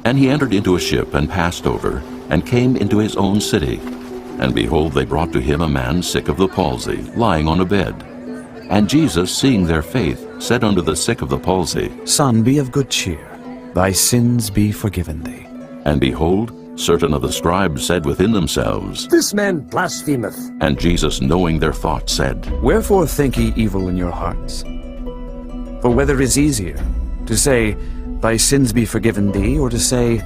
And he entered into a ship and passed over, and came into his own city. And behold, they brought to him a man sick of the palsy, lying on a bed. And Jesus, seeing their faith, said unto the sick of the palsy, Son, be of good cheer. Thy sins be forgiven thee. And behold, certain of the scribes said within themselves, This man blasphemeth. And Jesus, knowing their thoughts, said, Wherefore think ye evil in your hearts? For whether is easier, to say, Thy sins be forgiven thee, or to say,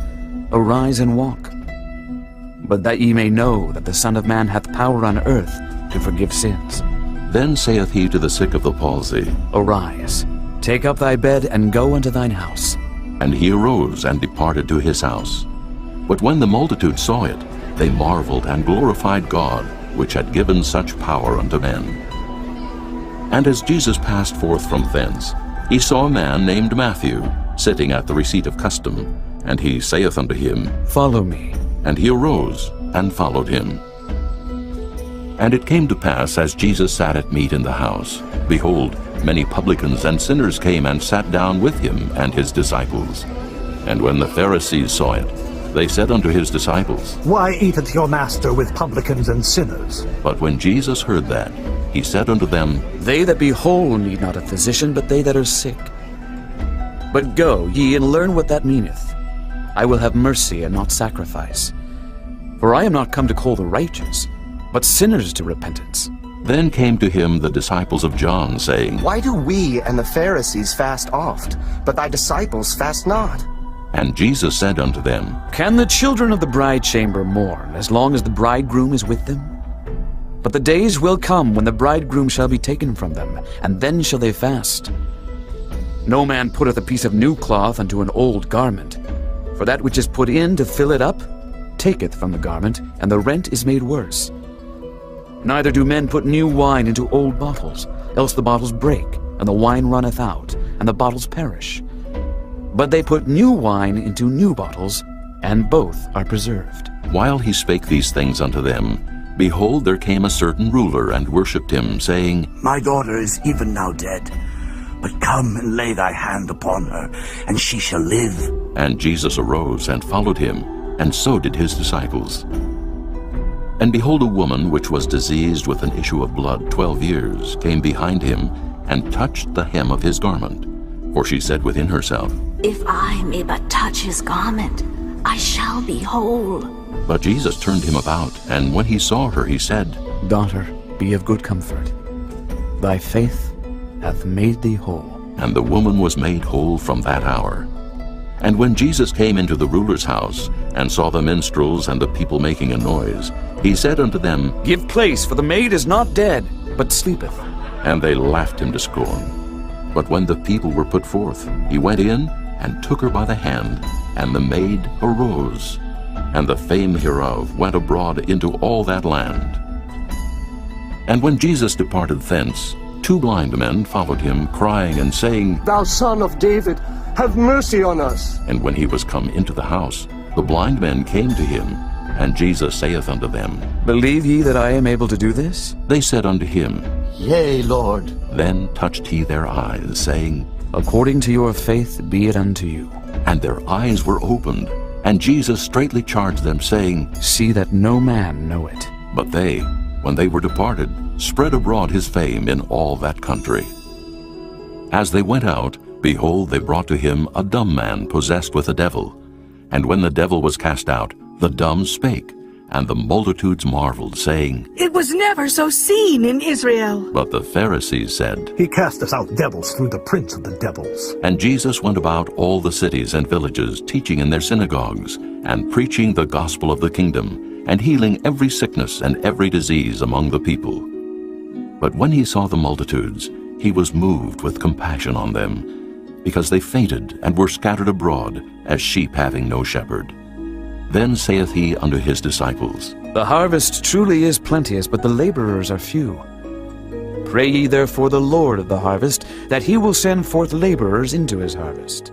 Arise and walk? But that ye may know that the Son of Man hath power on earth to forgive sins. Then saith he to the sick of the palsy, Arise, take up thy bed, and go unto thine house. And he arose and departed to his house. But when the multitude saw it, they marveled and glorified God, which had given such power unto men. And as Jesus passed forth from thence, he saw a man named Matthew, sitting at the receipt of custom. And he saith unto him, Follow me. And he arose and followed him. And it came to pass, as Jesus sat at meat in the house, behold, many publicans and sinners came and sat down with him and his disciples. And when the Pharisees saw it, they said unto his disciples, Why eateth your master with publicans and sinners? But when Jesus heard that, he said unto them, They that be whole need not a physician, but they that are sick. But go ye and learn what that meaneth. I will have mercy and not sacrifice. For I am not come to call the righteous, but sinners to repentance. Then came to him the disciples of John, saying, Why do we and the Pharisees fast oft, but thy disciples fast not? And Jesus said unto them, Can the children of the bride chamber mourn as long as the bridegroom is with them? But the days will come when the bridegroom shall be taken from them, and then shall they fast. No man putteth a piece of new cloth unto an old garment, for that which is put in to fill it up taketh from the garment, and the rent is made worse. Neither do men put new wine into old bottles, else the bottles break, and the wine runneth out, and the bottles perish. But they put new wine into new bottles, and both are preserved. While he spake these things unto them, behold, there came a certain ruler and worshipped him, saying, My daughter is even now dead, but come and lay thy hand upon her, and she shall live. And Jesus arose and followed him, and so did his disciples. And behold, a woman which was diseased with an issue of blood 12 years came behind him, and touched the hem of his garment. For she said within herself, If I may but touch his garment, I shall be whole. But Jesus turned him about, and when he saw her, he said, Daughter, be of good comfort. Thy faith hath made thee whole. And the woman was made whole from that hour. And when Jesus came into the ruler's house, and saw the minstrels and the people making a noise, he said unto them, Give place, for the maid is not dead, but sleepeth. And they laughed him to scorn. But when the people were put forth, he went in, and took her by the hand, and the maid arose. And the fame hereof went abroad into all that land. And when Jesus departed thence, 2 blind men followed him, crying and saying, Thou Son of David, have mercy on us. And when he was come into the house, the blind men came to him. And Jesus saith unto them, Believe ye that I am able to do this? They said unto him, Yea, Lord. Then touched he their eyes, saying, According to your faith be it unto you. And their eyes were opened. And Jesus straitly charged them, saying, See that no man know it. But they, when they were departed, spread abroad his fame in all that country. As they went out, behold, they brought to him a dumb man possessed with a devil. And when the devil was cast out, the dumb spake, and the multitudes marveled, saying, It was never so seen in Israel. But the Pharisees said, He casteth out devils through the prince of the devils. And Jesus went about all the cities and villages, teaching in their synagogues, and preaching the gospel of the kingdom, and healing every sickness and every disease among the people. But when he saw the multitudes, he was moved with compassion on them, because they fainted and were scattered abroad, as sheep having no shepherd. Then saith he unto his disciples, The harvest truly is plenteous, but the laborers are few. Pray ye therefore the Lord of the harvest, that he will send forth laborers into his harvest.